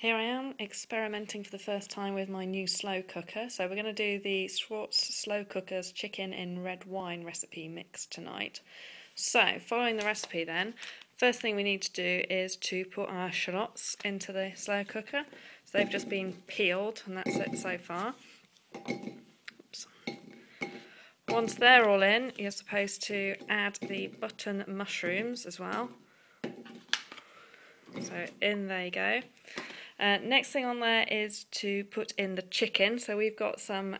Here I am experimenting for the first time with my new slow cooker. So we're going to do the Schwartz SlowCookers chicken in red wine recipe mix tonight. So following the recipe then, first thing we need to do is to put our shallots into the slow cooker. So they've just been peeled and that's it so far. Oops. Once they're all in, you're supposed to add the button mushrooms as well. So in they go. Next thing on there is to put in the chicken. So we've got some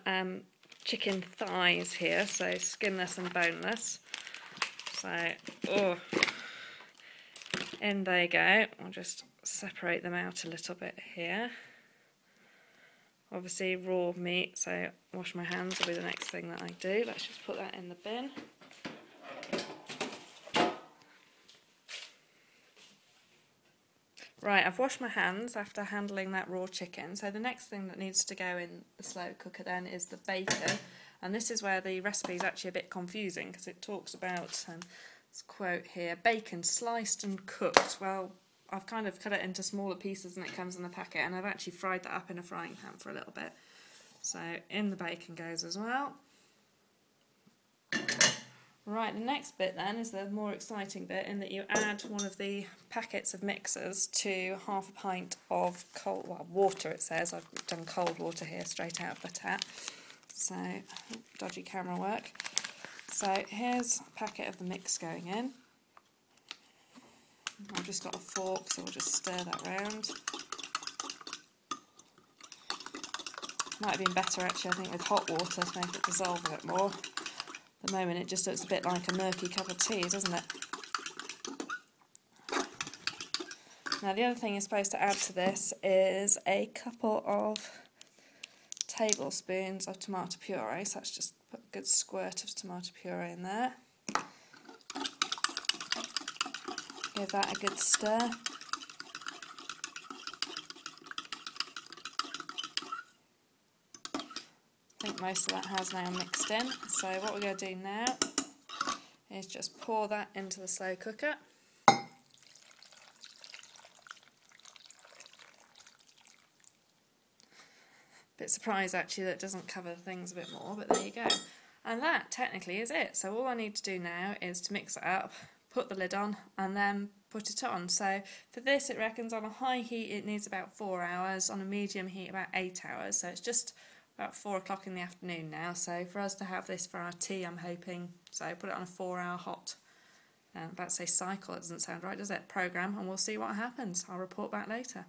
chicken thighs here, so skinless and boneless. So, in they go. I'll just separate them out a little bit here. Obviously raw meat, so wash my hands will be the next thing that I do. Let's just put that in the bin. Right, I've washed my hands after handling that raw chicken, so the next thing that needs to go in the slow cooker then is the bacon, and this is where the recipe is actually a bit confusing because it talks about, this quote here, bacon sliced and cooked. Well, I've kind of cut it into smaller pieces and it comes in the packet, and I've actually fried that up in a frying pan for a little bit. So in the bacon goes as well. Right, the next bit then is the more exciting bit in that you add one of the packets of mixers to half a pint of cold, well, water it says. I've done cold water here straight out of the tap. So, dodgy camera work. So here's a packet of the mix going in. I've just got a fork, so we'll just stir that round. Might have been better actually, I think, with hot water to make it dissolve a bit more. At the moment it just looks a bit like a murky cup of tea, doesn't it? Now the other thing you're supposed to add to this is a couple of tablespoons of tomato puree, so let's just put a good squirt of tomato puree in there. Give that a good stir. I think most of that has now mixed in, so what we're going to do now is just pour that into the slow cooker. Bit surprised actually that it doesn't cover things a bit more, but there you go. And that technically is it. So all I need to do now is to mix it up, put the lid on and then put it on. So for this it reckons on a high heat it needs about 4 hours, on a medium heat about 8 hours, so it's just about 4 o'clock in the afternoon now, so for us to have this for our tea I'm hoping, so put it on a 4-hour hot, about to say cycle, it doesn't sound right does it, programme, and we'll see what happens. I'll report back later.